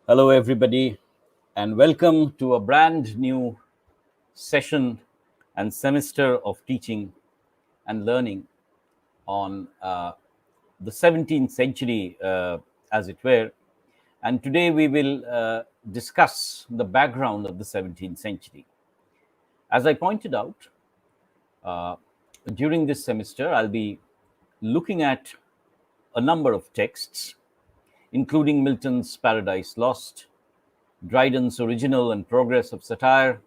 Hello, everybody, and welcome to a brand new session and semester of teaching and learning on the 17th century, as it were. And today we will discuss the background of the 17th century. As I pointed out, uh, during this semester, I'll be looking at a number of texts, including Milton's Paradise Lost, Dryden's Original and Progress of Satire,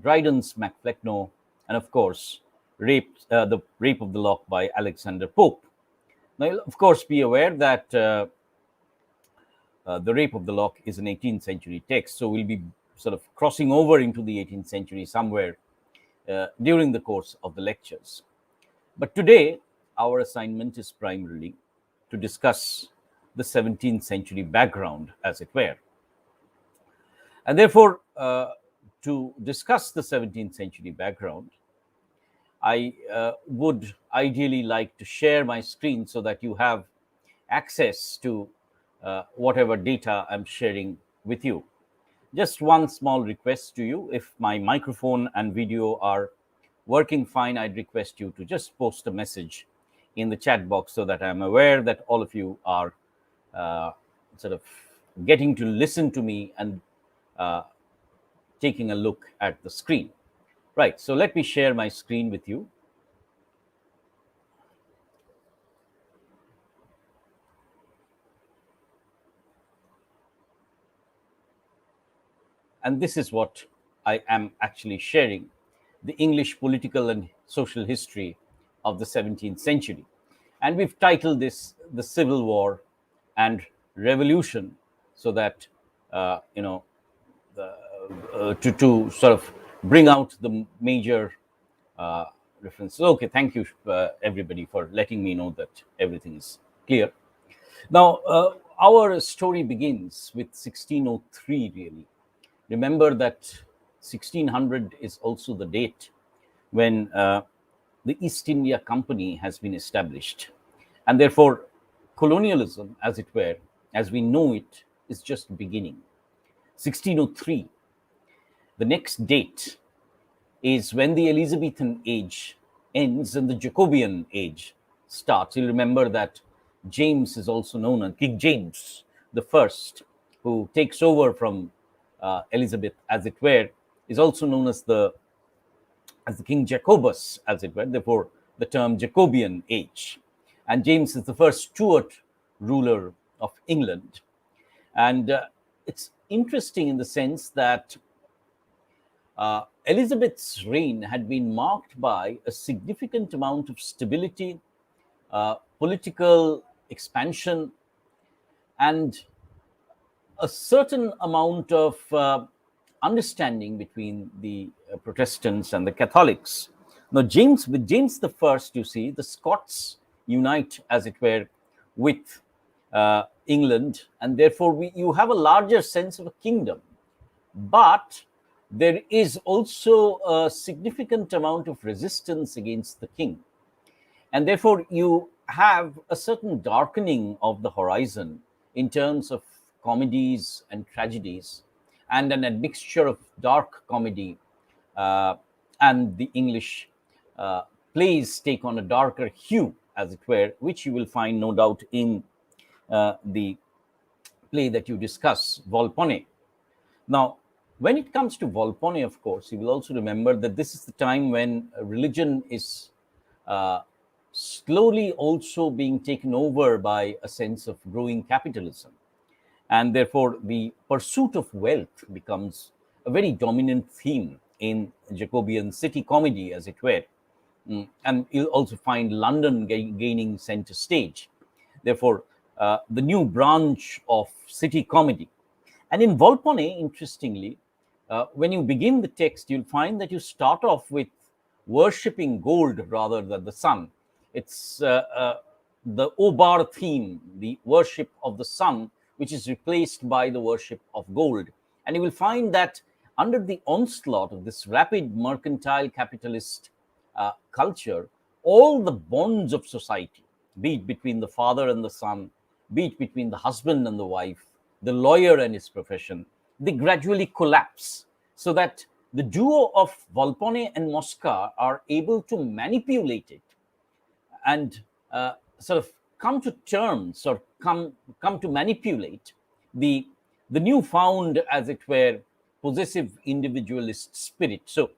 Dryden's Macflecknoe, and of course, The Rape of the Lock by Alexander Pope. Now, you'll of course be aware that The Rape of the Lock is an 18th century text, so we'll be sort of crossing over into the 18th century somewhere during the course of the lectures. But today, our assignment is primarily to discuss the 17th century background, as it were. And therefore, to discuss the 17th century background, I would ideally like to share my screen so that you have access to whatever data I'm sharing with you. Just one small request to you. If my microphone and video are working fine, I'd request you to just post a message in the chat box so that I'm aware that all of you are sort of getting to listen to me and taking a look at the screen. Right, so let me share my screen with you. And this is what I am actually sharing, the English political and social history of the 17th century. And we've titled this The Civil War and Revolution so that, to sort of bring out the major references. Okay, thank you, everybody, for letting me know that everything is clear. Now, our story begins with 1603, really. Remember that 1600 is also the date when the East India Company has been established. And therefore, colonialism, as it were, as we know it, is just beginning. 1603. The next date is when the Elizabethan age ends and the Jacobean age starts. You'll remember that James is also known as King James the First, who takes over from Elizabeth, as it were, is also known as the King Jacobus, as it were. Therefore, the term Jacobean age. And James is the first Stuart ruler of England. And it's interesting in the sense that Elizabeth's reign had been marked by a significant amount of stability, political expansion, and a certain amount of understanding between the Protestants and the Catholics. Now, with James the First, you see, the Scots unite, as it were, with England, and therefore you have a larger sense of a kingdom. But there is also a significant amount of resistance against the king. And therefore, you have a certain darkening of the horizon in terms of comedies and tragedies, and an admixture of dark comedy and the English plays take on a darker hue, as it were, which you will find, no doubt, in the play that you discuss, Volpone. Now, when it comes to Volpone, of course, you will also remember that this is the time when religion is slowly also being taken over by a sense of growing capitalism. And therefore, the pursuit of wealth becomes a very dominant theme in Jacobean city comedy, as it were. And you'll also find London gaining center stage. Therefore, the new branch of city comedy. And in Volpone, interestingly, when you begin the text, you'll find that you start off with worshipping gold rather than the sun. It's the Obar theme, the worship of the sun, which is replaced by the worship of gold. And you will find that under the onslaught of this rapid mercantile capitalist culture, all the bonds of society, be it between the father and the son, be it between the husband and the wife, the lawyer and his profession, they gradually collapse, so that the duo of Volpone and Mosca are able to manipulate it and sort of come to terms, or come to manipulate the newfound, as it were, possessive individualist spirit. So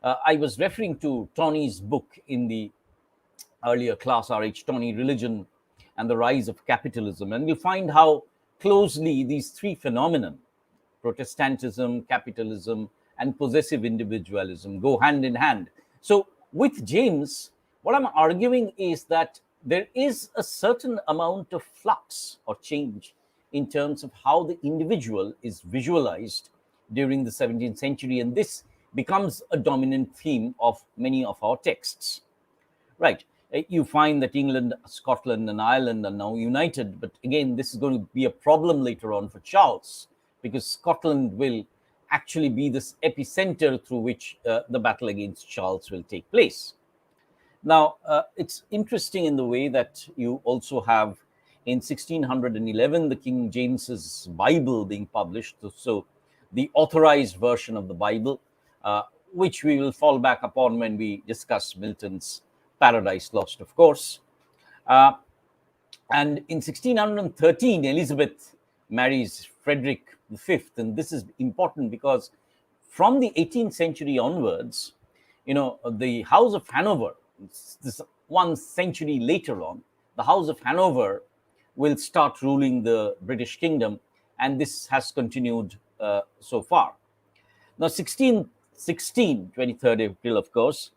I was referring to Tony's book in the earlier class, R.H. Tony, Religion and the Rise of Capitalism. And you find how closely these three phenomena, Protestantism, capitalism, and possessive individualism, go hand in hand. So with James, what I'm arguing is that there is a certain amount of flux or change in terms of how the individual is visualized during the 17th century, and this becomes a dominant theme of many of our texts. Right. You find that England, Scotland, and Ireland are now united. But again, this is going to be a problem later on for Charles, because Scotland will actually be this epicenter through which the battle against Charles will take place. Now, it's interesting in the way that you also have in 1611 the King James's Bible being published. So the authorized version of the Bible, which we will fall back upon when we discuss Milton's Paradise Lost, of course. And in 1613, Elizabeth marries Frederick V. And this is important because from the 18th century onwards, the House of Hanover, this 1 century later on, the House of Hanover will start ruling the British kingdom. And this has continued so far. Now, 1616, 23rd April, of course,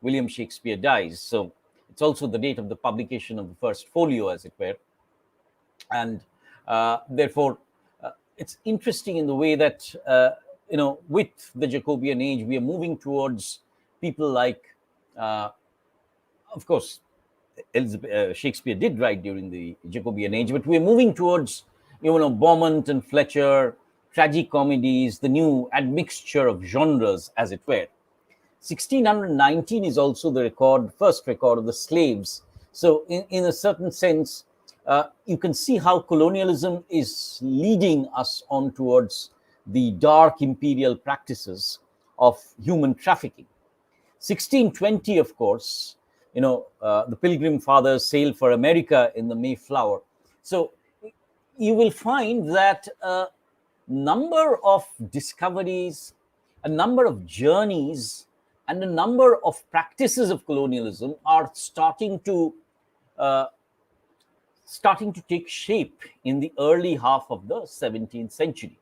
William Shakespeare dies. So it's also the date of the publication of the first folio, as it were. And therefore, it's interesting in the way that, with the Jacobean age, we are moving towards people like, of course, Shakespeare did write during the Jacobean age, but we're moving towards, Beaumont and Fletcher, tragicomedies, the new admixture of genres, as it were. 1619 is also the first record of the slaves. So in a certain sense, you can see how colonialism is leading us on towards the dark imperial practices of human trafficking. 1620, of course, the Pilgrim Fathers sailed for America in the Mayflower. So you will find that a number of discoveries, a number of journeys, and a number of practices of colonialism are starting to take shape in the early half of the 17th century.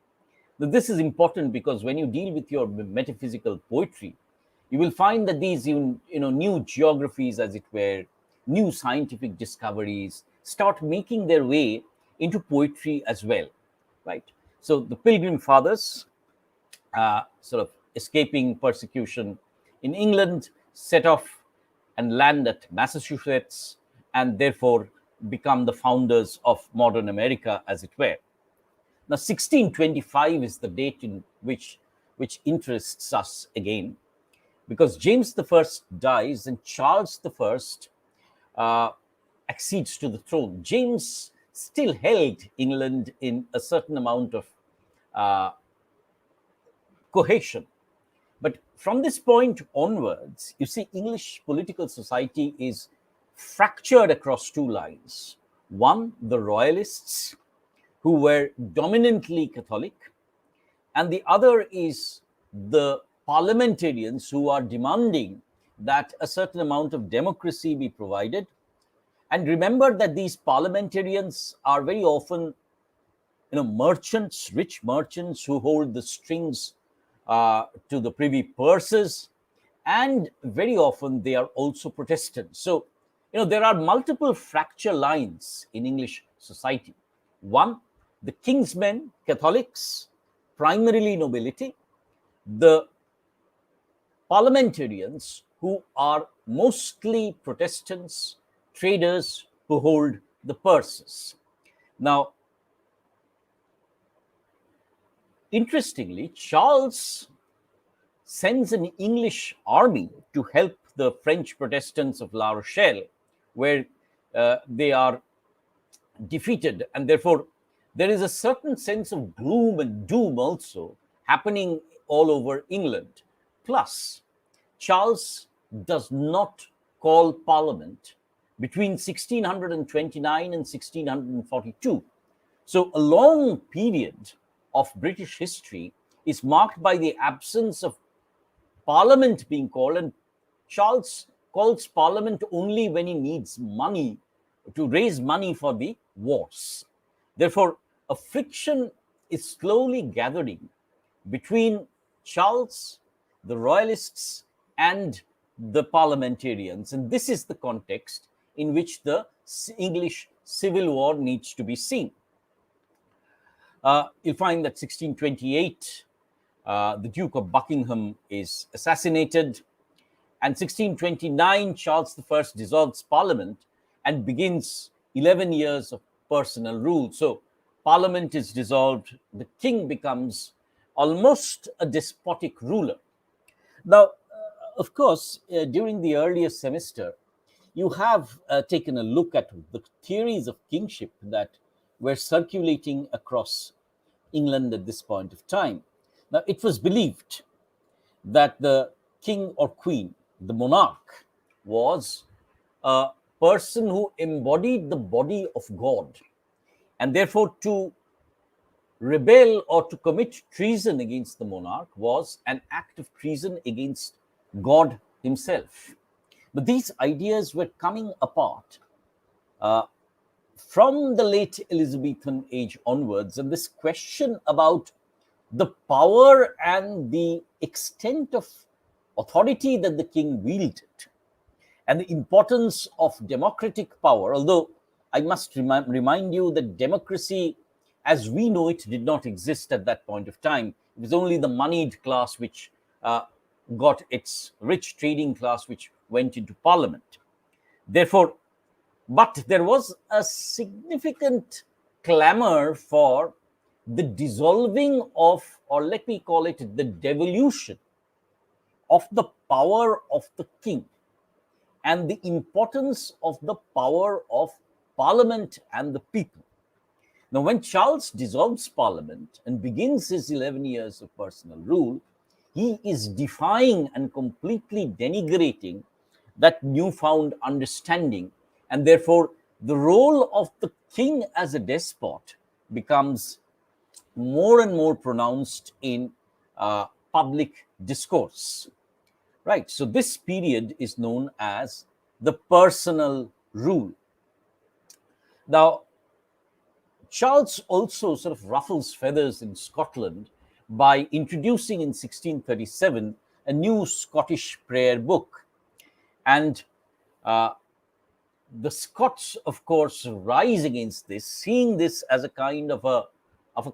Now, this is important because when you deal with your metaphysical poetry, you will find that these new geographies, as it were, new scientific discoveries start making their way into poetry as well, right? So the Pilgrim Fathers, sort of escaping persecution in England, set off and land at Massachusetts, and therefore become the founders of modern America, as it were. Now, 1625 is the date in which interests us again, because James I dies and Charles I accedes to the throne. James still held England in a certain amount of cohesion. But from this point onwards, you see, English political society is fractured across two lines. One, the royalists, who were dominantly Catholic, and the other is the parliamentarians who are demanding that a certain amount of democracy be provided. And remember that these parliamentarians are very often merchants, rich merchants who hold the strings to the privy purses, and very often they are also Protestants. So, there are multiple fracture lines in English society. One, the king's men, Catholics, primarily nobility, the parliamentarians who are mostly Protestants, traders who hold the purses. Now, interestingly, Charles sends an English army to help the French Protestants of La Rochelle, where they are defeated, and therefore There is a certain sense of gloom and doom also happening all over England. Plus, Charles does not call Parliament between 1629 and 1642. So, a long period of British history is marked by the absence of Parliament being called, and Charles calls Parliament only when he needs money to raise money for the wars. Therefore, a friction is slowly gathering between Charles, the royalists, and the parliamentarians. And this is the context in which the English Civil War needs to be seen. You'll find that 1628, the Duke of Buckingham is assassinated, and 1629, Charles I dissolves Parliament and begins 11 years of personal rule. So, Parliament is dissolved, the king becomes almost a despotic ruler. Now, of course, during the earlier semester, you have taken a look at the theories of kingship that were circulating across England at this point of time. Now, it was believed that the king or queen, the monarch, was a person who embodied the body of God, and therefore to rebel or to commit treason against the monarch was an act of treason against God himself. But these ideas were coming apart from the late Elizabethan age onwards, and this question about the power and the extent of authority that the king wielded and the importance of democratic power, although I must remind you that democracy as we know it did not exist at that point of time. It was only the moneyed class which got its rich trading class which went into parliament. Therefore, but there was a significant clamor for the dissolving of, or let me call it the devolution of the power of the king and the importance of the power of parliament and the people. Now, when Charles dissolves parliament and begins his 11 years of personal rule, he is defying and completely denigrating that newfound understanding, and therefore the role of the king as a despot becomes more and more pronounced in public discourse. Right, so this period is known as the personal rule. Now, Charles also sort of ruffles feathers in Scotland by introducing in 1637 a new Scottish prayer book. And the Scots, of course, rise against this, seeing this as a kind of a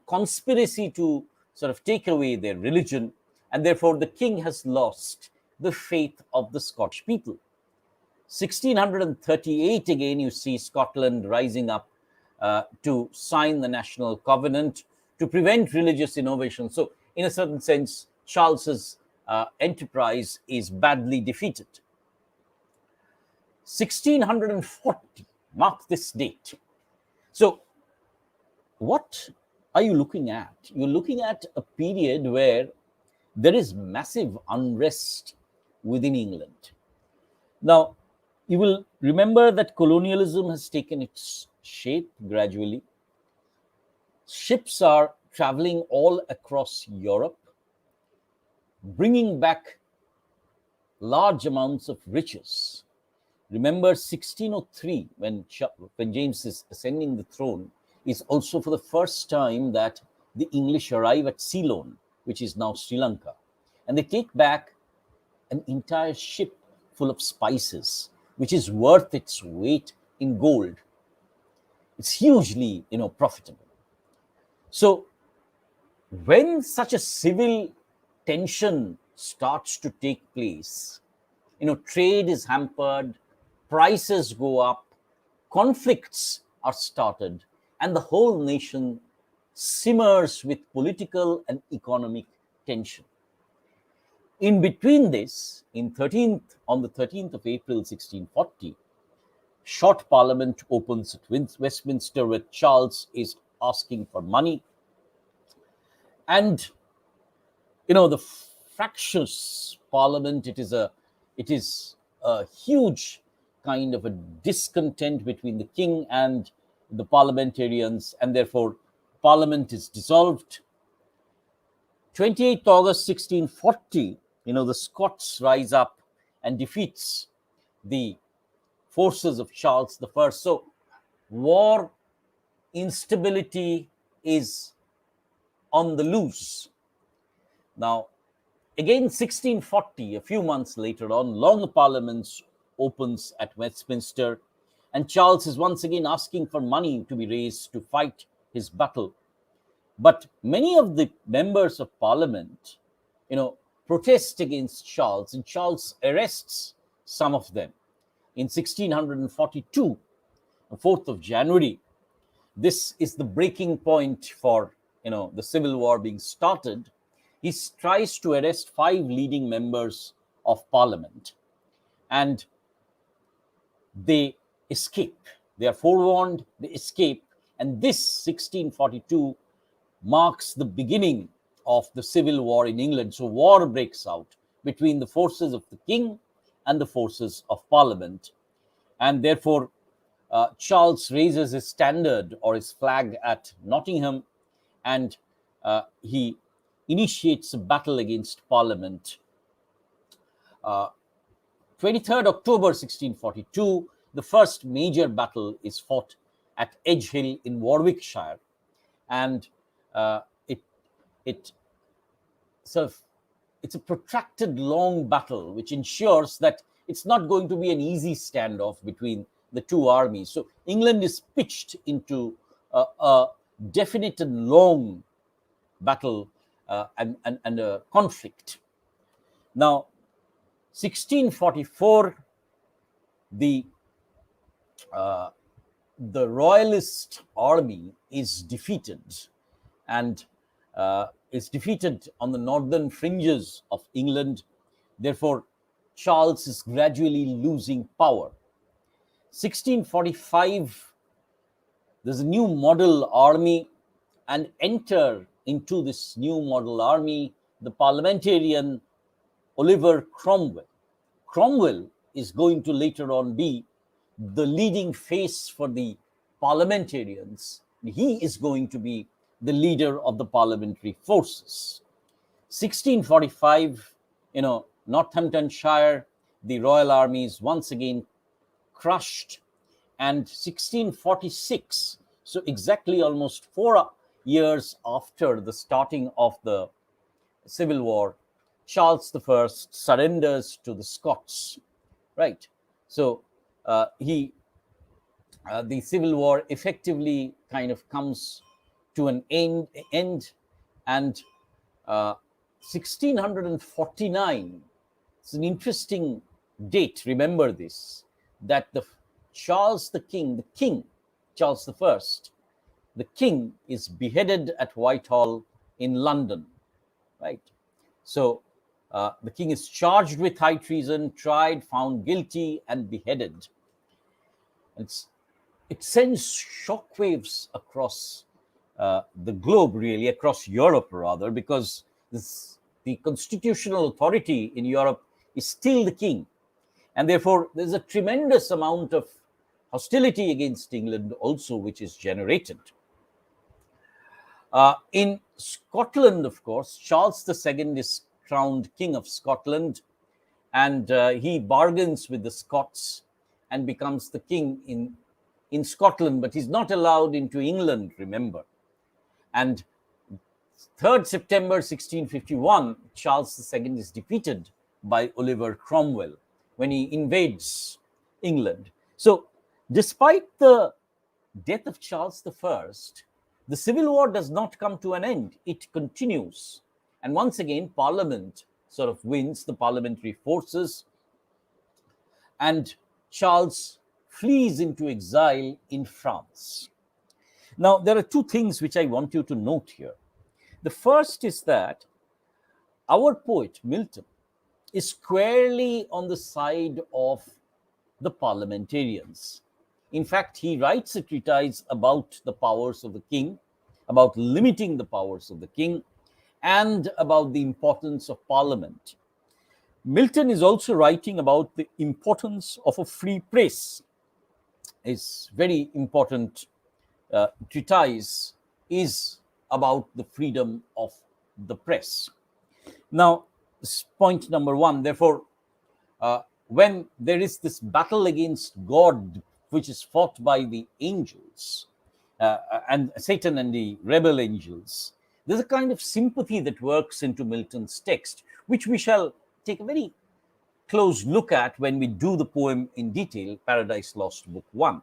conspiracy to sort of take away their religion, and therefore the king has lost the faith of the Scottish people. 1638, again, you see Scotland rising up to sign the National Covenant to prevent religious innovation. So, in a certain sense, Charles's enterprise is badly defeated. 1640, mark this date. So, what are you looking at? You're looking at a period where there is massive unrest within England. Now, you will remember that colonialism has taken its shape gradually. Ships are traveling all across Europe, bringing back large amounts of riches. Remember 1603, when James is ascending the throne, is also for the first time that the English arrive at Ceylon, which is now Sri Lanka. And they take back an entire ship full of spices, which is worth its weight in gold. It's hugely, profitable. So when such a civil tension starts to take place, trade is hampered, prices go up, conflicts are started, and the whole nation simmers with political and economic tension. In between this, on the 13th of April 1640, short parliament opens at Westminster, where Charles is asking for money. And the fractious parliament, it is a huge kind of a discontent between the king and the parliamentarians, and therefore parliament is dissolved. 28th August 1640, the Scots rise up and defeats the forces of Charles I. So war, instability is on the loose. Now, again, 1640, a few months later on, Long Parliament opens at Westminster, and Charles is once again asking for money to be raised to fight his battle. But many of the members of Parliament, protest against Charles, and Charles arrests some of them. In 1642, the 4th of January, this is the breaking point for the Civil War being started. He tries to arrest 5 leading members of Parliament, and they escape. They are forewarned, they escape, and this 1642 marks the beginning of the Civil War in England. So war breaks out between the forces of the king and the forces of Parliament, and therefore Charles raises his standard or his flag at Nottingham, and he initiates a battle against Parliament. 23rd October 1642, the first major battle is fought at Edgehill in Warwickshire, and it's a protracted, long battle which ensures that it's not going to be an easy standoff between the two armies. So England is pitched into a definite and long battle and a conflict. Now, 1644, the royalist army is defeated, and is defeated on the northern fringes of England. Therefore, Charles is gradually losing power. 1645, there's a new model army, and enter into this new model army the parliamentarian Oliver Cromwell. Cromwell is going to later on be the leading face for the parliamentarians. He is going to be the leader of the parliamentary forces. 1645, Northamptonshire, the royal army is once again crushed. And 1646, so exactly almost 4 years after the starting of the Civil War, Charles I surrenders to the Scots, right? So the Civil War effectively kind of comes to an end, and 1649, it's an interesting date, remember this, that Charles the King, Charles I, the King is beheaded at Whitehall in London, right? So the King is charged with high treason, tried, found guilty, and beheaded. It sends shockwaves across the globe, really, across Europe rather, because the constitutional authority in Europe is still the King. And therefore, there's a tremendous amount of hostility against England also, which is generated. In Scotland, of course, Charles II is crowned King of Scotland, and he bargains with the Scots and becomes the king in Scotland, but he's not allowed into England, remember. And 3rd September 1651, Charles II is defeated by Oliver Cromwell when he invades England. So despite the death of Charles I, the Civil War does not come to an end. It continues. And once again, Parliament sort of wins, the parliamentary forces, and Charles flees into exile in France. Now, there are 2 things which I want you to note here. The first is that our poet, Milton, is squarely on the side of the parliamentarians. In fact, he writes a treatise about the powers of the king, about limiting the powers of the king, and about the importance of parliament. Milton is also writing about the importance of a free press. His very important treatise is about the freedom of the press. Now, point number one, therefore, when there is this battle against God, which is fought by the angels and Satan and the rebel angels, there's a kind of sympathy that works into Milton's text, which we shall take a very close look at when we do the poem in detail, Paradise Lost, Book 1.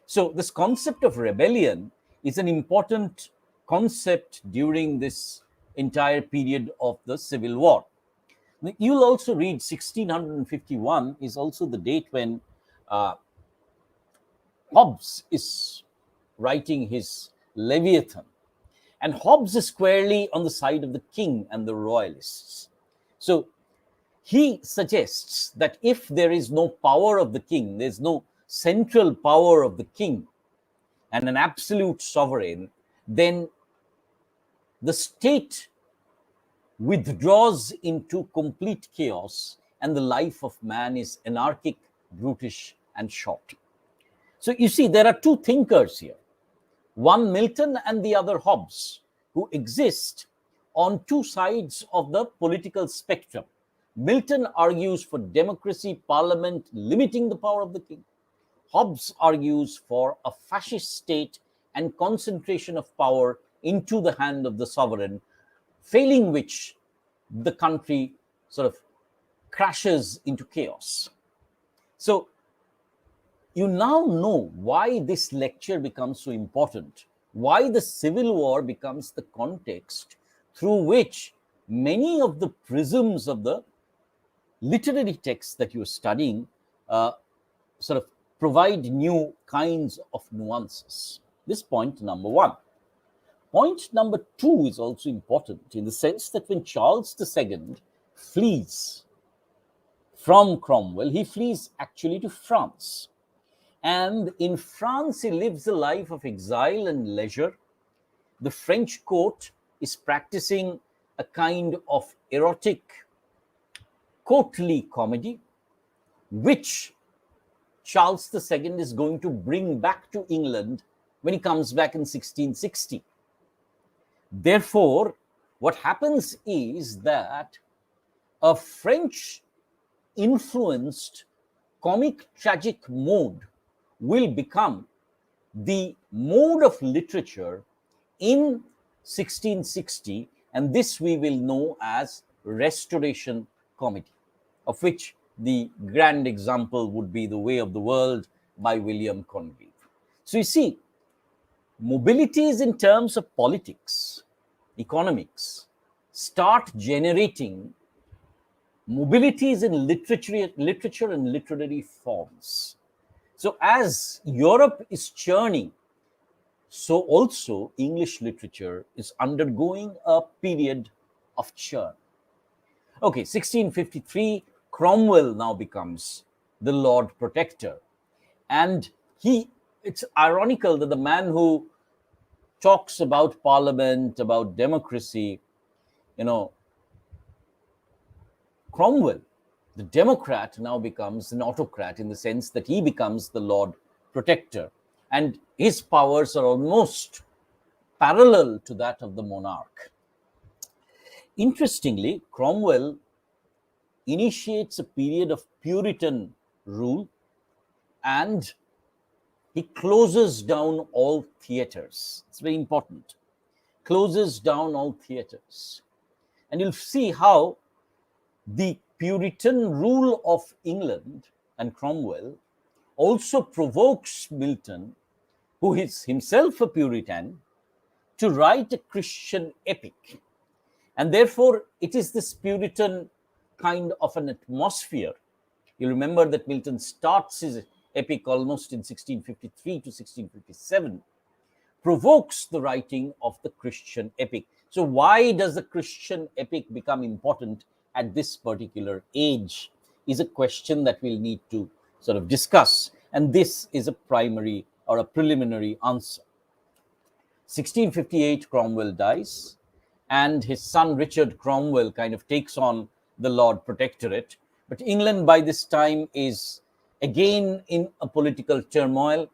So, this concept of rebellion is an important concept during this entire period of the Civil War. You'll also read 1651 is also the date when Hobbes is writing his Leviathan. And Hobbes is squarely on the side of the king and the royalists. So he suggests that if there is no power of the king, there's no central power of the king and an absolute sovereign, then the state withdraws into complete chaos and the life of man is anarchic, brutish, and short. So you see, there are two thinkers here, one Milton and the other Hobbes, who exist on two sides of the political spectrum. Milton argues for democracy, parliament, limiting the power of the king. Hobbes argues for a fascist state and concentration of power into the hand of the sovereign, failing which the country sort of crashes into chaos. So you now know why this lecture becomes so important, why the Civil War becomes the context through which many of the prisms of the literary texts that you're studying sort of provide new kinds of nuances. This point number one. Point number two is also important in the sense that when Charles II flees from Cromwell, he flees actually to France. And in France, he lives a life of exile and leisure. The French court is practicing a kind of erotic courtly comedy, which Charles II is going to bring back to England when he comes back in 1660. Therefore, what happens is that a French influenced comic tragic mode will become the mode of literature in 1660, and this we will know as Restoration comedy, of which the grand example would be The Way of the World by William Congreve. So you see, mobilities in terms of politics, economics, start generating mobilities in literature and literary forms. So as Europe is churning, so also English literature is undergoing a period of churn. Okay, 1653, Cromwell now becomes the Lord Protector. And it's ironical that the man who talks about parliament, about democracy, Cromwell, the Democrat, now becomes an autocrat in the sense that he becomes the Lord Protector. And his powers are almost parallel to that of the monarch. Interestingly, Cromwell initiates a period of Puritan rule and he closes down all theaters. It's very important. Closes down all theaters. And you'll see how the Puritan rule of England and Cromwell also provokes Milton, who is himself a Puritan, to write a Christian epic. And therefore, it is this Puritan kind of an atmosphere. You remember that Milton starts his epic almost in 1653 to 1657, provokes the writing of the Christian epic. So why does the Christian epic become important at this particular age is a question that we'll need to sort of discuss. And this is a primary or a preliminary answer. 1658, Cromwell dies, and his son Richard Cromwell kind of takes on the Lord Protectorate. But England by this time is again in a political turmoil.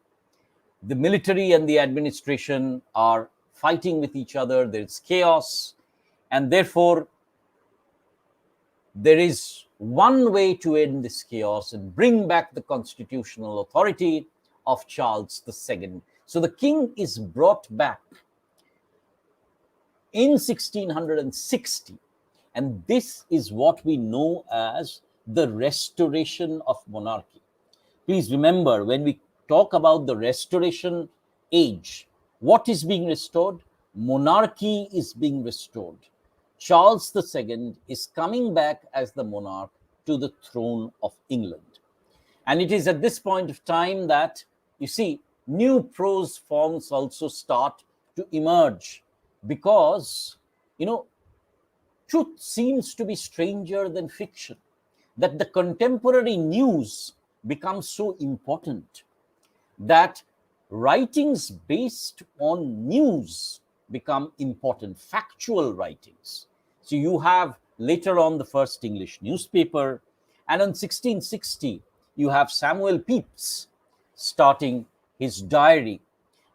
The military and the administration are fighting with each other. There's chaos, and therefore there is one way to end this chaos and bring back the constitutional authority of Charles II. So the king is brought back in 1660, and this is what we know as the restoration of monarchy. Please remember, when we talk about the restoration age, what is being restored? Monarchy is being restored. Charles II is coming back as the monarch to the throne of England. And it is at this point of time that, you see, new prose forms also start to emerge, because, truth seems to be stranger than fiction, that the contemporary news becomes so important that writings based on news become important, factual writings. So you have later on the first English newspaper, and in 1660 you have Samuel Pepys starting his diary,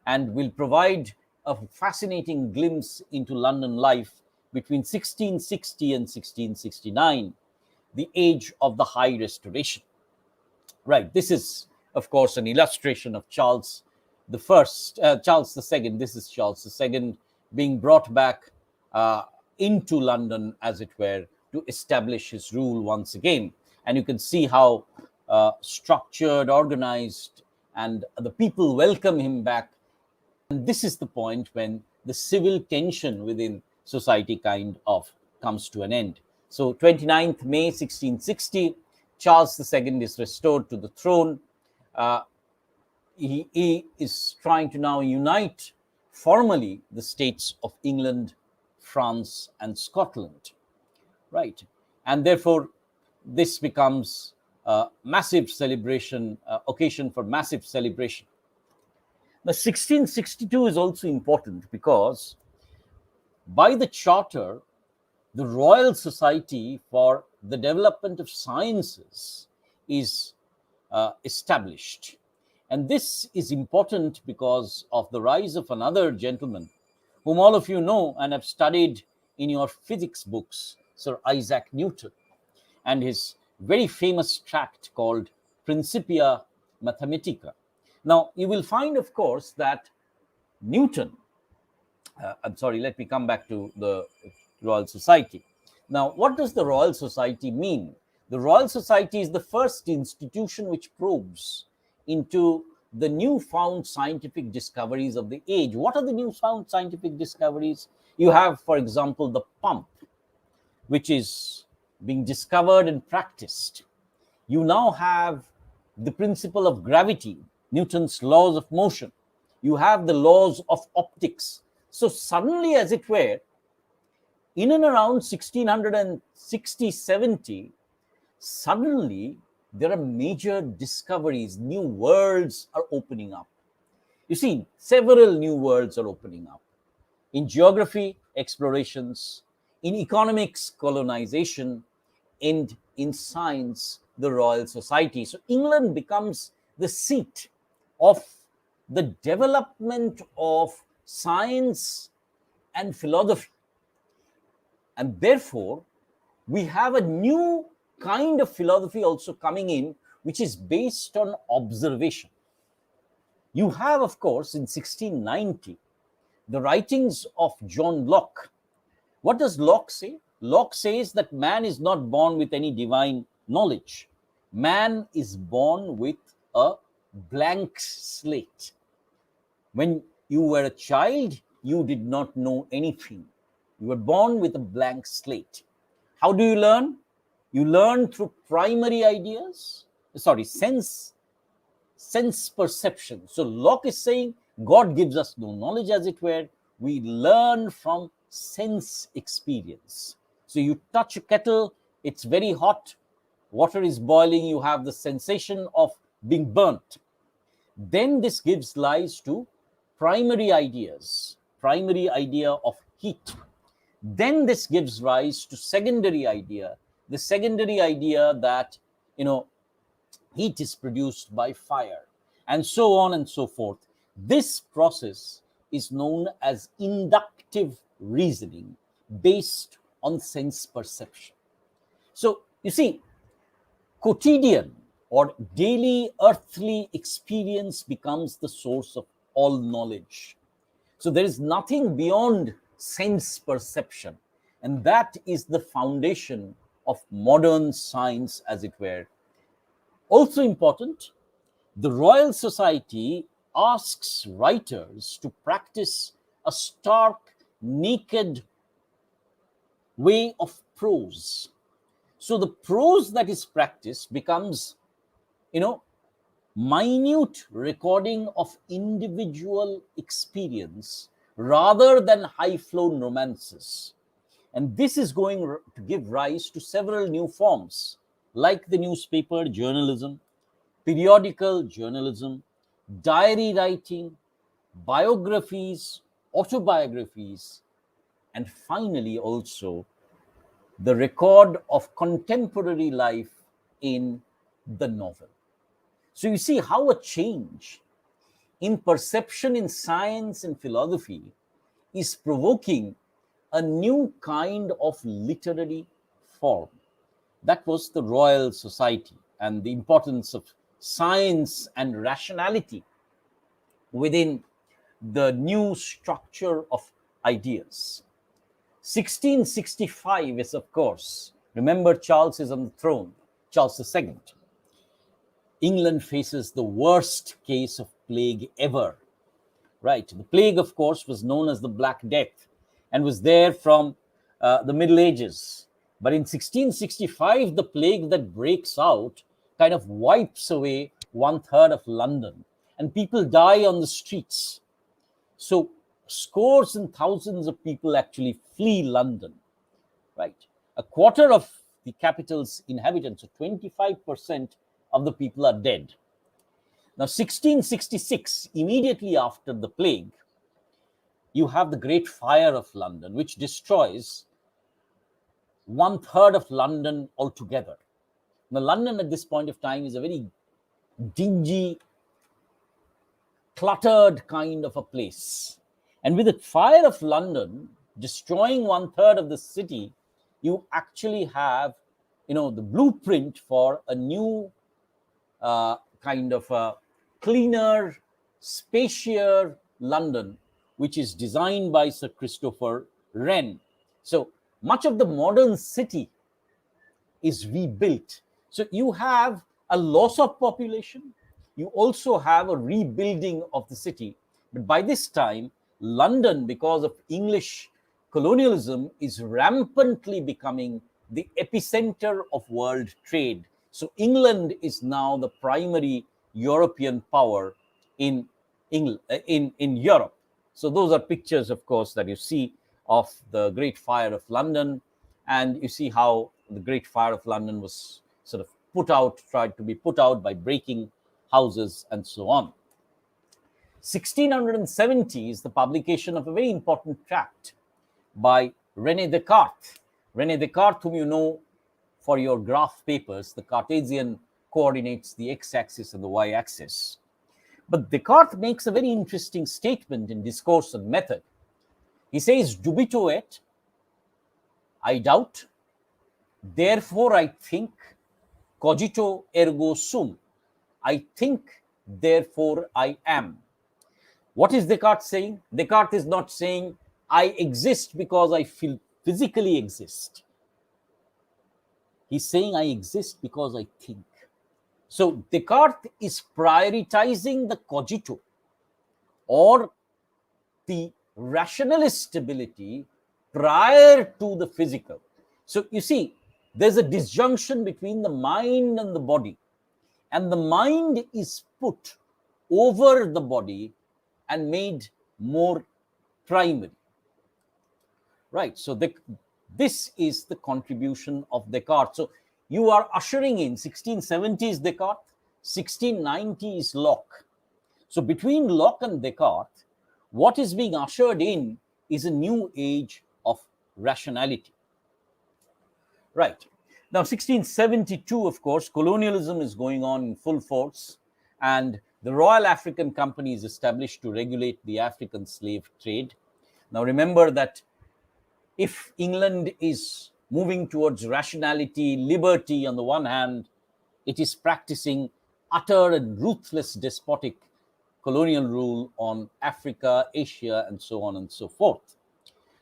and will provide a fascinating glimpse into London life between 1660 and 1669, the age of the High Restoration. Right, this is, of course, an illustration of Charles II. This is Charles II being brought back into London, as it were, to establish his rule once again. And you can see how structured, organized, and the people welcome him back. And this is the point when the civil tension within society kind of comes to an end. So 29th May 1660, Charles II is restored to the throne. He is trying to now unite formally the states of England, France, and Scotland, right? And therefore, this becomes a massive celebration, occasion for massive celebration. Now, 1662 is also important because by the charter, the Royal Society for the Development of Sciences is established. And this is important because of the rise of another gentleman whom all of you know and have studied in your physics books, Sir Isaac Newton, and his very famous tract called Principia Mathematica. Now, you will find, of course, that Newton, let me come back to the Royal Society. Now, what does the Royal Society mean? The Royal Society is the first institution which probes into the newfound scientific discoveries of the age. What are the newfound scientific discoveries? You have, for example, the pump, which is being discovered and practiced. You now have the principle of gravity, Newton's laws of motion. You have the laws of optics. So suddenly, as it were, in and around 1660-70, suddenly there are major discoveries. New worlds are opening up. You see, several new worlds are opening up. In geography, explorations. In economics, colonization. And in science, the Royal Society. So England becomes the seat of the development of science and philosophy. And therefore, we have a new kind of philosophy also coming in, which is based on observation. You have, of course, in 1690, the writings of John Locke. What does Locke say? Locke says that man is not born with any divine knowledge. Man is born with a blank slate. When you were a child, you did not know anything. You were born with a blank slate. How do you learn? You learn through primary sense perception. So Locke is saying God gives us no knowledge, as it were. We learn from sense experience. So you touch a kettle, it's very hot, water is boiling, you have the sensation of being burnt. Then this gives rise to primary ideas. primary idea of heat. Then this gives rise to secondary idea, the secondary idea that, heat is produced by fire, and so on and so forth. This process is known as inductive reasoning based on sense perception. So, you see, quotidian or daily earthly experience becomes the source of all knowledge. So, there is nothing beyond sense perception, and that is the foundation of modern science, as it were. Also important, the Royal Society asks writers to practice a stark, naked way of prose. So the prose that is practiced becomes, minute recording of individual experience rather than high-flown romances. And this is going to give rise to several new forms, like the newspaper journalism, periodical journalism, diary writing, biographies, autobiographies, and finally also the record of contemporary life in the novel. So you see how a change in perception in science and philosophy is provoking a new kind of literary form. That was the Royal Society and the importance of science and rationality within the new structure of ideas. 1665 is, of course, remember, Charles is on the throne, Charles II. England faces the worst case of plague ever, right? The plague, of course, was known as the Black Death and was there from the Middle Ages. But in 1665, the plague that breaks out kind of wipes away 1/3 of London, and people die on the streets. So scores and thousands of people actually flee London, right? A quarter of the capital's inhabitants, so 25% of the people, are dead. Now, 1666, immediately after the plague, you have the Great Fire of London, which destroys 1/3 of London altogether. Now, London at this point of time is a very dingy, cluttered kind of a place. And with the fire of London destroying 1/3 of the city, you actually have, the blueprint for a new kind of a cleaner, spacier London, which is designed by Sir Christopher Wren. So much of the modern city is rebuilt. So you have a loss of population. You also have a rebuilding of the city. But by this time, London, because of English colonialism, is rampantly becoming the epicenter of world trade. So England is now the primary European power in Europe. So those are pictures, of course, that you see of the Great Fire of London. And you see how the Great Fire of London was sort of tried to be put out by breaking houses and so on. 1670 is the publication of a very important tract by René Descartes. René Descartes, whom you know for your graph papers, the Cartesian coordinates the x-axis and the y-axis. But Descartes makes a very interesting statement in Discourse and Method. He says, dubito et, I doubt, therefore I think, cogito ergo sum, I think, therefore I am. What is Descartes saying? Descartes is not saying, I exist because I physically exist. He's saying, I exist because I think. So Descartes is prioritizing the cogito, or the rationalist ability, prior to the physical. So you see, there's a disjunction between the mind and the body, and the mind is put over the body and made more primary. Right, so this is the contribution of Descartes. So you are ushering in 1670 is Descartes, 1690 is Locke. So between Locke and Descartes, what is being ushered in is a new age of rationality. Right. Now, 1672, of course, colonialism is going on in full force, and the Royal African Company is established to regulate the African slave trade. Now, remember that if England is moving towards rationality, liberty on the one hand, it is practicing utter and ruthless despotic colonial rule on Africa, Asia, and so on and so forth.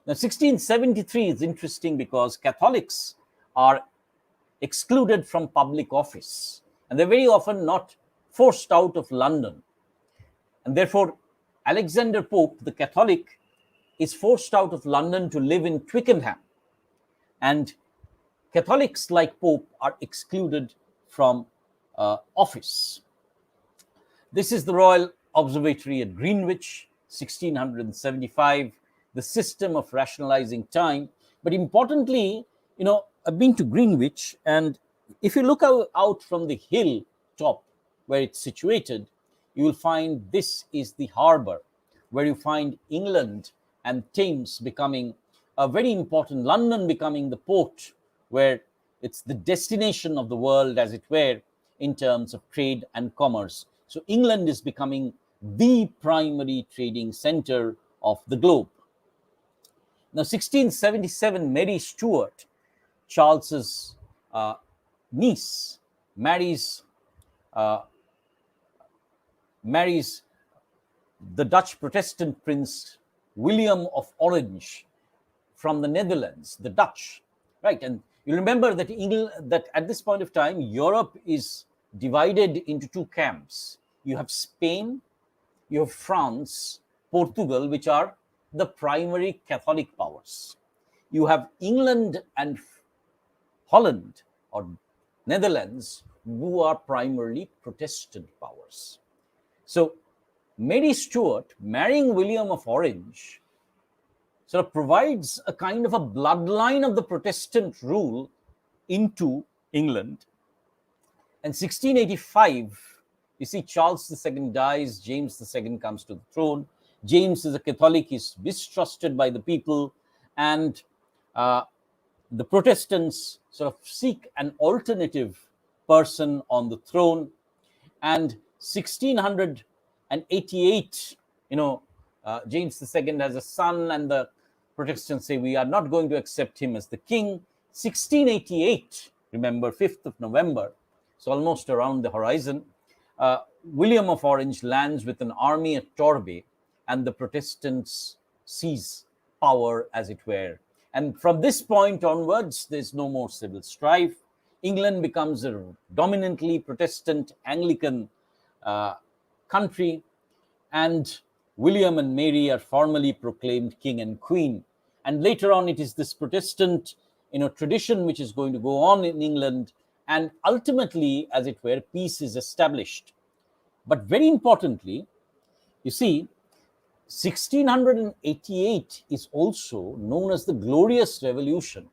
Now, 1673 is interesting because Catholics are excluded from public office, and they're very often not forced out of London. And therefore, Alexander Pope, the Catholic, is forced out of London to live in Twickenham. And Catholics like Pope are excluded from office. This is the Royal Observatory at Greenwich, 1675, the system of rationalizing time. But importantly, I've been to Greenwich, and if you look out from the hill top where it's situated, you will find this is the harbor where you find England and Thames becoming a very important, London becoming the port where it's the destination of the world, as it were, in terms of trade and commerce. So England is becoming the primary trading center of the globe. Now, 1677, Mary Stuart, Charles's niece, marries the Dutch Protestant prince William of Orange from the Netherlands, the Dutch, right? And you remember that that at this point of time, Europe is divided into two camps. You have Spain, you have France, Portugal, which are the primary Catholic powers. You have England and Holland or Netherlands, who are primarily Protestant powers. So Mary Stuart marrying William of Orange sort of provides a kind of a bloodline of the Protestant rule into England. And 1685, you see, Charles II dies, James II comes to the throne. James is a Catholic, he's mistrusted by the people, and the Protestants sort of seek an alternative person on the throne. And 1688, James II has a son, and the Protestants say, we are not going to accept him as the king. 1688, remember, 5th of November, so almost around the horizon, William of Orange lands with an army at Torbay, and the Protestants seize power, as it were. And from this point onwards, there's no more civil strife. England becomes a dominantly Protestant Anglican country, and William and Mary are formally proclaimed king and queen. And later on, it is this Protestant tradition which is going to go on in England, and ultimately, as it were, peace is established. But very importantly, you see, 1688 is also known as the Glorious Revolution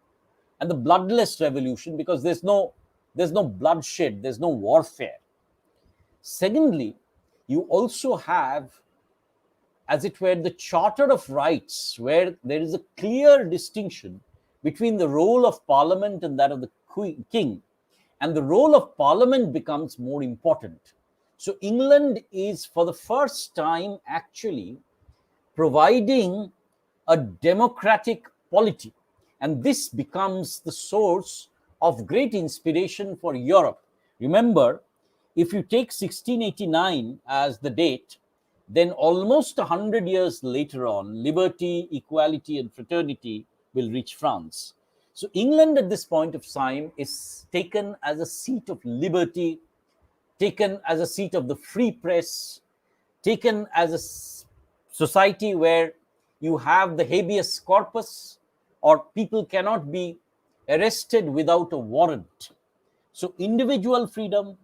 and the Bloodless Revolution, because there's no bloodshed, there's no warfare. Secondly, you also have, as it were, the Charter of Rights, where there is a clear distinction between the role of Parliament and that of the king, and the role of Parliament becomes more important. So England is, for the first time, actually providing a democratic polity, and this becomes the source of great inspiration for Europe. Remember, if you take 1689 as the date, then almost 100 years later on, liberty, equality, and fraternity will reach France. So England at this point of time is taken as a seat of liberty, taken as a seat of the free press, taken as a society where you have the habeas corpus, or people cannot be arrested without a warrant. So individual freedom,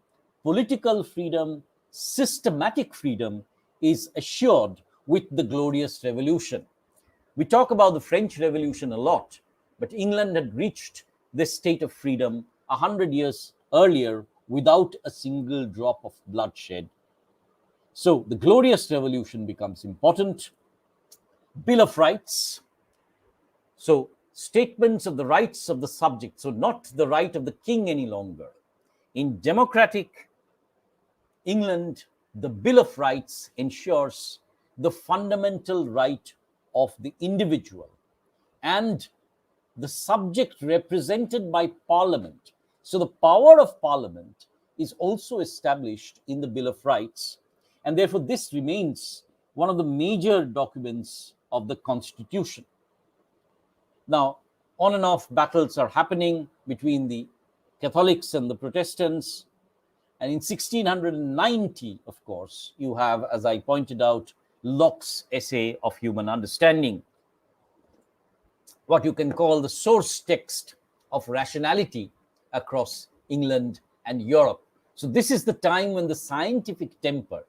political freedom, systematic freedom is assured with the Glorious Revolution. We talk about the French Revolution a lot, but England had reached this state of freedom 100 years earlier without a single drop of bloodshed. So the Glorious Revolution becomes important. Bill of Rights. So, statements of the rights of the subject, so not the right of the king any longer. In democratic England, the Bill of Rights ensures the fundamental right of the individual and the subject represented by Parliament. So, the power of Parliament is also established in the Bill of Rights, and therefore, this remains one of the major documents of the Constitution. Now, on and off battles are happening between the Catholics and the Protestants. And in 1690, of course, you have, as I pointed out, Locke's Essay of Human Understanding, what you can call the source text of rationality across England and Europe. So, this is the time when the scientific temper,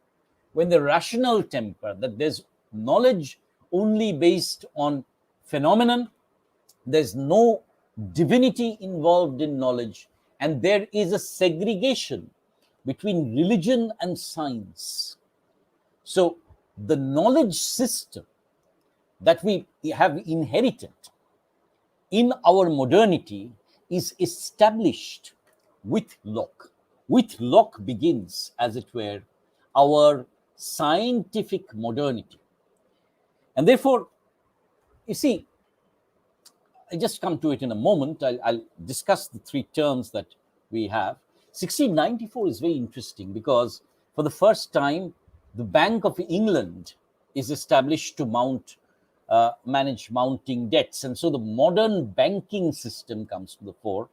when the rational temper, that there's knowledge only based on phenomenon, there's no divinity involved in knowledge, and there is a segregation between religion and science. So, the knowledge system that we have inherited in our modernity is established with Locke. With Locke begins, as it were, our scientific modernity. And therefore, you see, I just come to it in a moment. I'll discuss the three terms that we have. 1694 is very interesting because for the first time, the Bank of England is established to manage mounting debts. And so the modern banking system comes to the fore.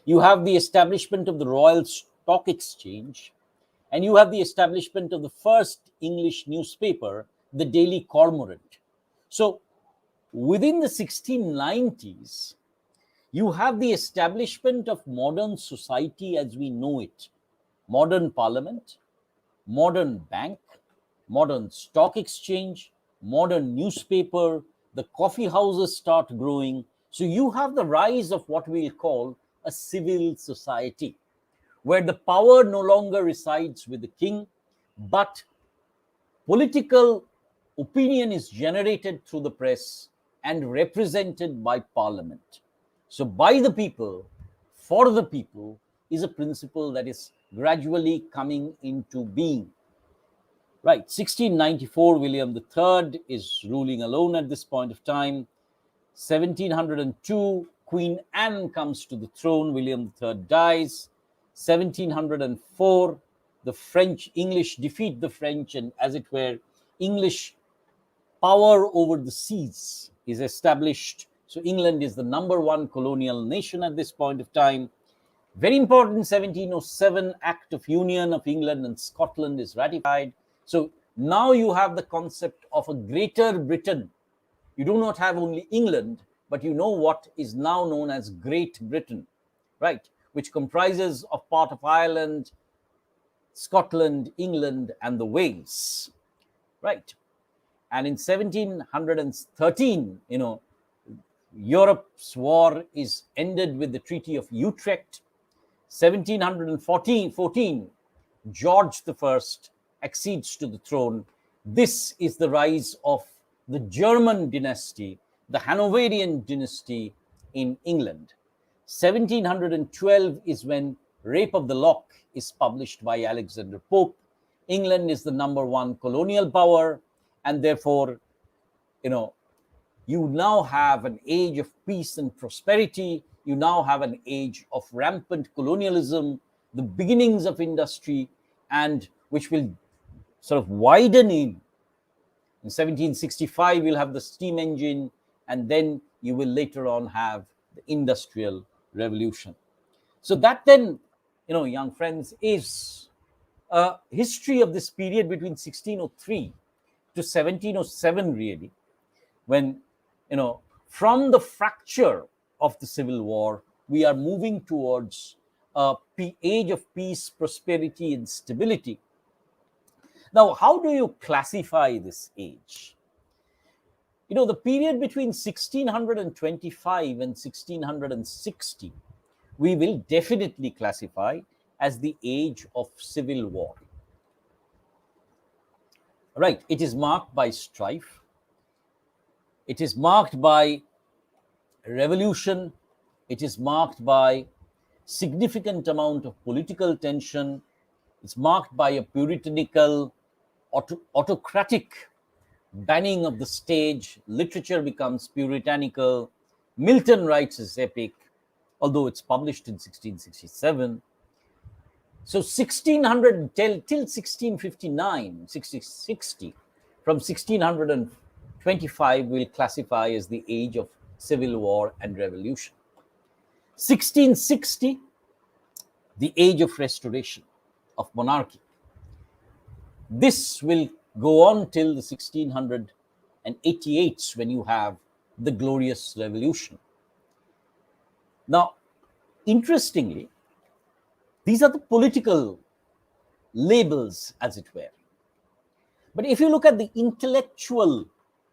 You have the establishment of the Royal Stock Exchange, and you have the establishment of the first English newspaper, the Daily Cormorant. So within the 1690s, you have the establishment of modern society as we know it. Modern parliament, modern bank, modern stock exchange, modern newspaper, the coffee houses start growing. So you have the rise of what we'll call a civil society, where the power no longer resides with the king, but political opinion is generated through the press and represented by parliament. So, by the people, for the people, is a principle that is gradually coming into being. Right, 1694, William III is ruling alone at this point of time. 1702, Queen Anne comes to the throne, William III dies. 1704, the English defeat the French, and as it were, English power over the seas is established. So England is the number one colonial nation at this point of time. Very important, 1707 Act of Union of England and Scotland is ratified. So now you have the concept of a Greater Britain. You do not have only England, but you know what is now known as Great Britain, right? Which comprises of part of Ireland, Scotland, England, and the Wales, right? And in 1713, Europe's war is ended with the Treaty of Utrecht. 1714, George I accedes to the throne. This is the rise of the German dynasty, the Hanoverian dynasty in England. 1712 is when Rape of the Lock is published by Alexander Pope. England is the number one colonial power, and therefore, you now have an age of peace and prosperity. You now have an age of rampant colonialism, the beginnings of industry, and which will sort of widen in. In 1765, you'll have the steam engine, and then you will later on have the industrial revolution. So that then, young friends, is a history of this period between 1603 to 1707, really, when, from the fracture of the Civil War, we are moving towards an age of peace, prosperity, and stability. Now, how do you classify this age? The period between 1625 and 1660, we will definitely classify as the age of civil war. Right, it is marked by strife. It is marked by revolution. It is marked by significant amount of political tension. It's marked by a puritanical, autocratic banning of the stage. Literature becomes puritanical. Milton writes his epic, although it's published in 1667. So 1600 till 1659, 1660, from 1625 we'll classify as the age of civil war and revolution. 1660, the age of restoration of monarchy. This will go on till the 1688s, when you have the Glorious Revolution. Now, interestingly, these are the political labels, as it were. But if you look at the intellectual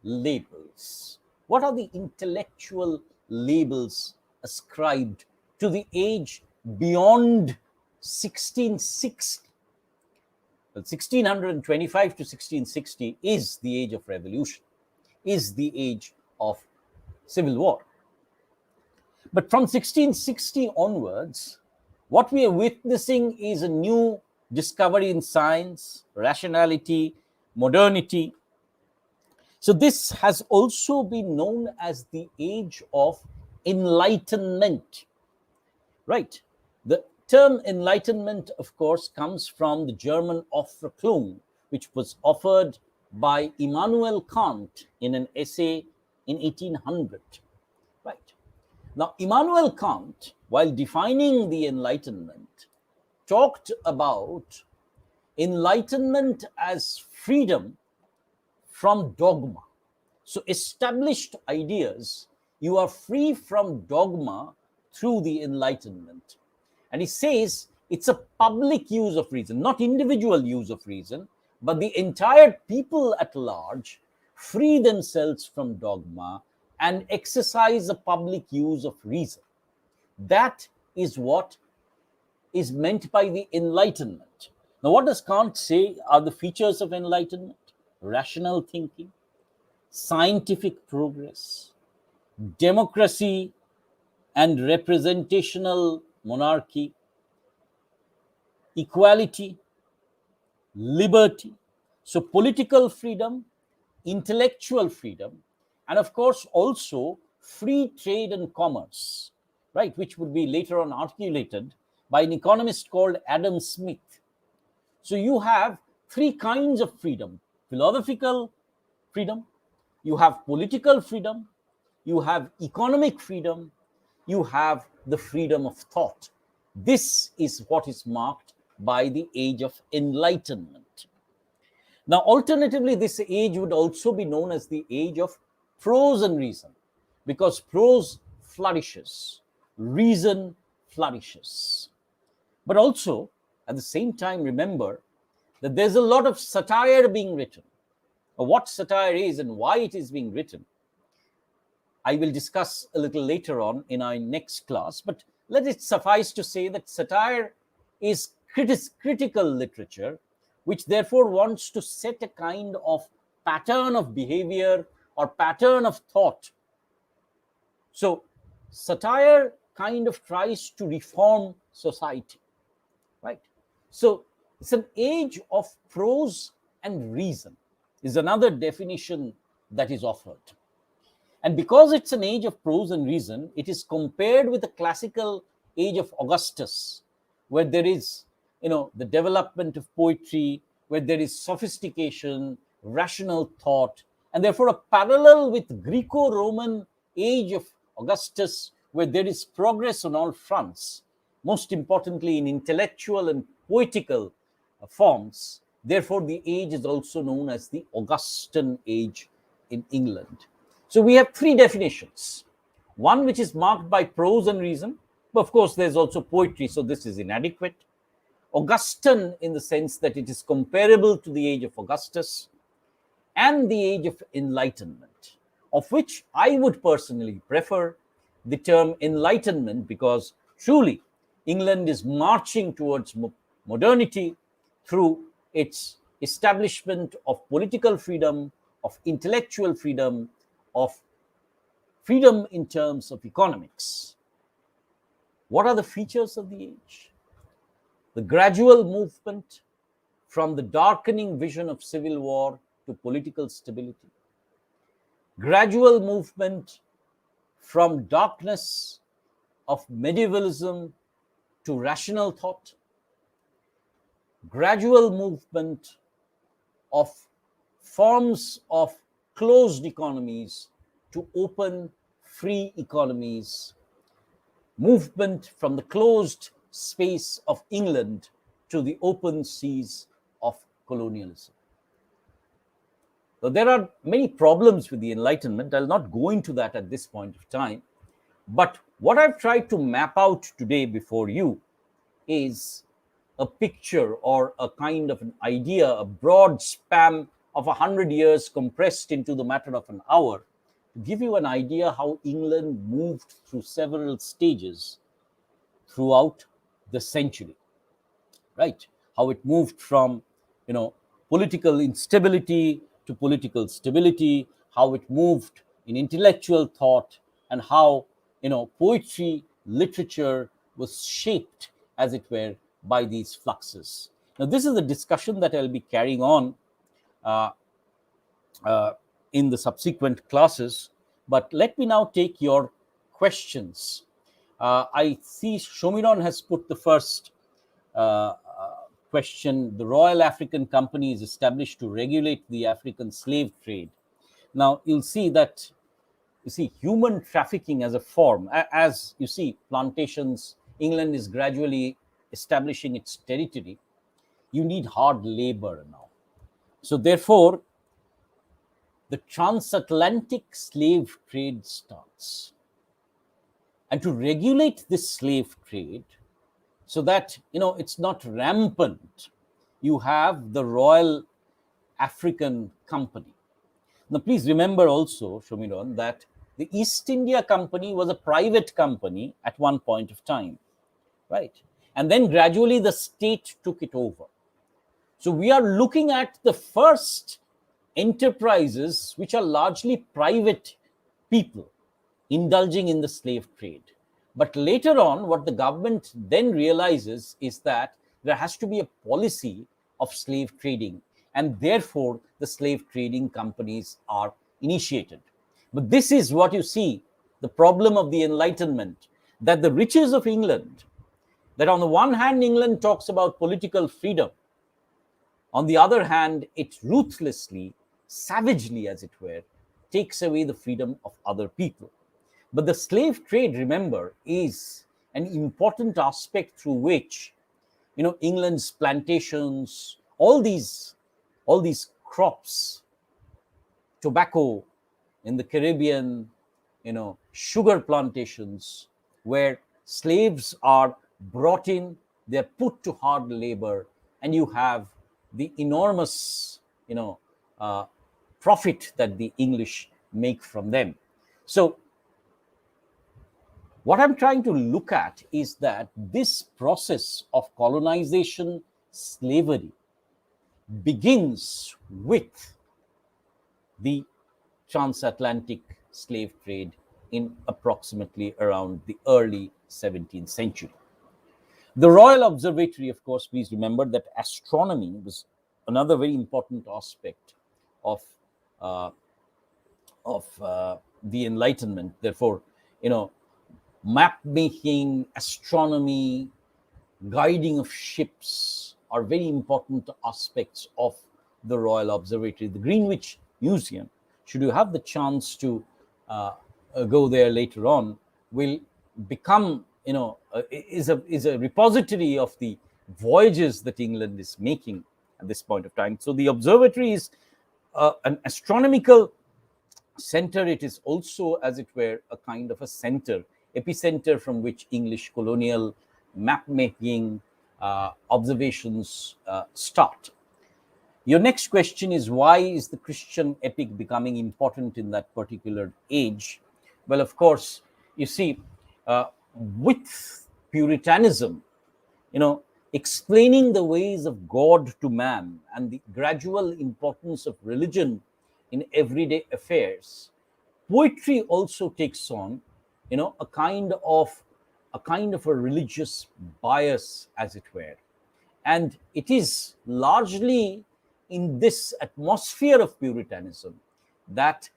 labels, what are the intellectual labels ascribed to the age beyond 1660? Well, 1625 to 1660 is the age of revolution, is the age of civil war. But from 1660 onwards, what we are witnessing is a new discovery in science, rationality, modernity. So this has also been known as the age of Enlightenment, right? The term Enlightenment, of course, comes from the German Aufklärung, which was offered by Immanuel Kant in an essay in 1800, right? Now, Immanuel Kant, while defining the Enlightenment, talked about enlightenment as freedom from dogma. So established ideas, you are free from dogma through the Enlightenment. And he says it's a public use of reason, not individual use of reason, but the entire people at large free themselves from dogma and exercise a public use of reason. That is what is meant by the Enlightenment. Now, what does Kant say are the features of enlightenment? Rational thinking, scientific progress, democracy and representational monarchy, equality, liberty. So political freedom, intellectual freedom, and of course also free trade and commerce, right, which would be later on articulated by an economist called Adam Smith. So you have three kinds of freedom: philosophical freedom, you have political freedom, you have economic freedom, you have the freedom of thought. This is what is marked by the age of enlightenment. Now, alternatively, this age would also be known as the age of prose and reason, because prose flourishes, reason flourishes. But also, at the same time, remember that there's a lot of satire being written. What satire is and why it is being written, I will discuss a little later on in our next class. But let it suffice to say that satire is critical literature, which therefore wants to set a kind of pattern of behavior or pattern of thought. So satire kind of tries to reform society, right? So it's an age of prose and reason is another definition that is offered. And because it's an age of prose and reason, it is compared with the classical age of Augustus, where there is, the development of poetry, where there is sophistication, rational thought, and therefore a parallel with Greco-Roman age of Augustus, where there is progress on all fronts, most importantly in intellectual and poetical forms. Therefore, the age is also known as the Augustan age in England. So we have three definitions. One which is marked by prose and reason. But of course, there's also poetry, so this is inadequate. Augustan in the sense that it is comparable to the age of Augustus, and the age of enlightenment, of which I would personally prefer the term enlightenment, because truly England is marching towards modernity through its establishment of political freedom, of intellectual freedom, of freedom in terms of economics. What are the features of the age? The gradual movement from the darkening vision of civil war to political stability. Gradual movement from darkness of medievalism to rational thought. Gradual movement of forms of closed economies to open, free economies. Movement from the closed space of England to the open seas of colonialism. So there are many problems with the Enlightenment. I'll not go into that at this point of time. But what I've tried to map out today before you is a picture or a kind of an idea, a broad span of 100 years compressed into the matter of an hour, to give you an idea how England moved through several stages throughout the century, right? How it moved from, political instability to political stability, how it moved in intellectual thought, and how, poetry, literature was shaped, as it were, by these fluxes. Now, this is a discussion that I'll be carrying on in the subsequent classes. But let me now take your questions. I see Shomiron has put the first question. The Royal African Company is established to regulate the African slave trade. Now, you'll see that, human trafficking as a form, as you see, plantations, England is gradually establishing its territory. You need hard labor now. So therefore, the transatlantic slave trade starts. And to regulate this slave trade so that, it's not rampant, you have the Royal African Company. Now, please remember also, Shomiron, that the East India Company was a private company at one point of time, right? And then gradually the state took it over. So we are looking at the first enterprises which are largely private people indulging in the slave trade. But later on, what the government then realizes is that there has to be a policy of slave trading, and therefore the slave trading companies are initiated. But this is what you see, the problem of the Enlightenment, that the riches of England, that on the one hand, England talks about political freedom. On the other hand, it ruthlessly, savagely, as it were, takes away the freedom of other people. But the slave trade, remember, is an important aspect through which, England's plantations, all these crops, tobacco in the Caribbean, sugar plantations, where slaves are brought in, they're put to hard labor, and you have the enormous, profit that the English make from them. So what I'm trying to look at is that this process of colonization, slavery, begins with the transatlantic slave trade in approximately around the early 17th century. The Royal Observatory, of course, please remember that astronomy was another very important aspect of the Enlightenment. Therefore, map making, astronomy, guiding of ships are very important aspects of the Royal Observatory. The Greenwich Museum, should you have the chance to go there later on, will become, is a repository of the voyages that England is making at this point of time. So the observatory is an astronomical center. It is also, as it were, a kind of a center, epicenter from which English colonial map making observations start. Your next question is, why is the Christian epic becoming important in that particular age? Well, of course, you see, with Puritanism, explaining the ways of God to man and the gradual importance of religion in everyday affairs, poetry also takes on, a kind of a religious bias, as it were. And it is largely in this atmosphere of Puritanism that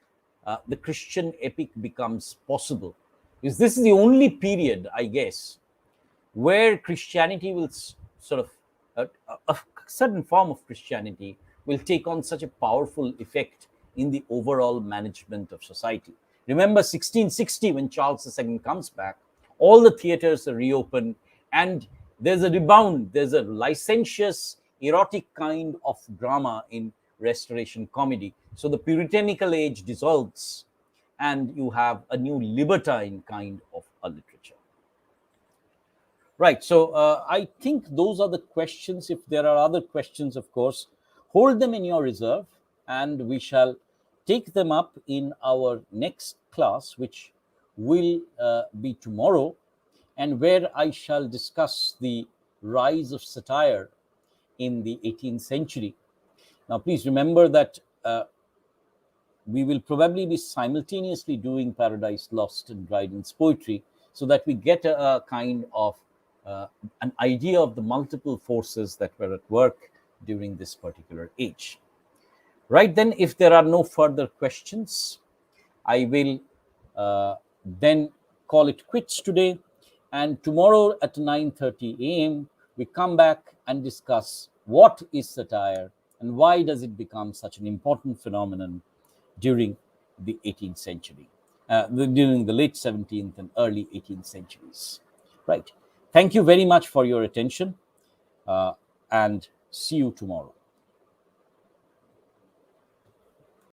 the Christian epic becomes possible. Because this is the only period, I guess, where Christianity will sort of, a certain form of Christianity will take on such a powerful effect in the overall management of society. Remember 1660, when Charles II comes back, all the theaters are reopened, and there's a rebound, there's a licentious, erotic kind of drama in Restoration comedy. So the puritanical age dissolves, and you have a new libertine kind of a literature. Right. So I think those are the questions. If there are other questions, of course, hold them in your reserve, and we shall take them up in our next class, which will be tomorrow, and where I shall discuss the rise of satire in the 18th century. Now, please remember that we will probably be simultaneously doing Paradise Lost and Dryden's poetry, so that we get a kind of an idea of the multiple forces that were at work during this particular age. Right then, if there are no further questions, I will then call it quits today. And tomorrow at 9:30 a.m., we come back and discuss what is satire and why does it become such an important phenomenon during the 18th century, during the late 17th and early 18th centuries. Right. Thank you very much for your attention, and see you tomorrow.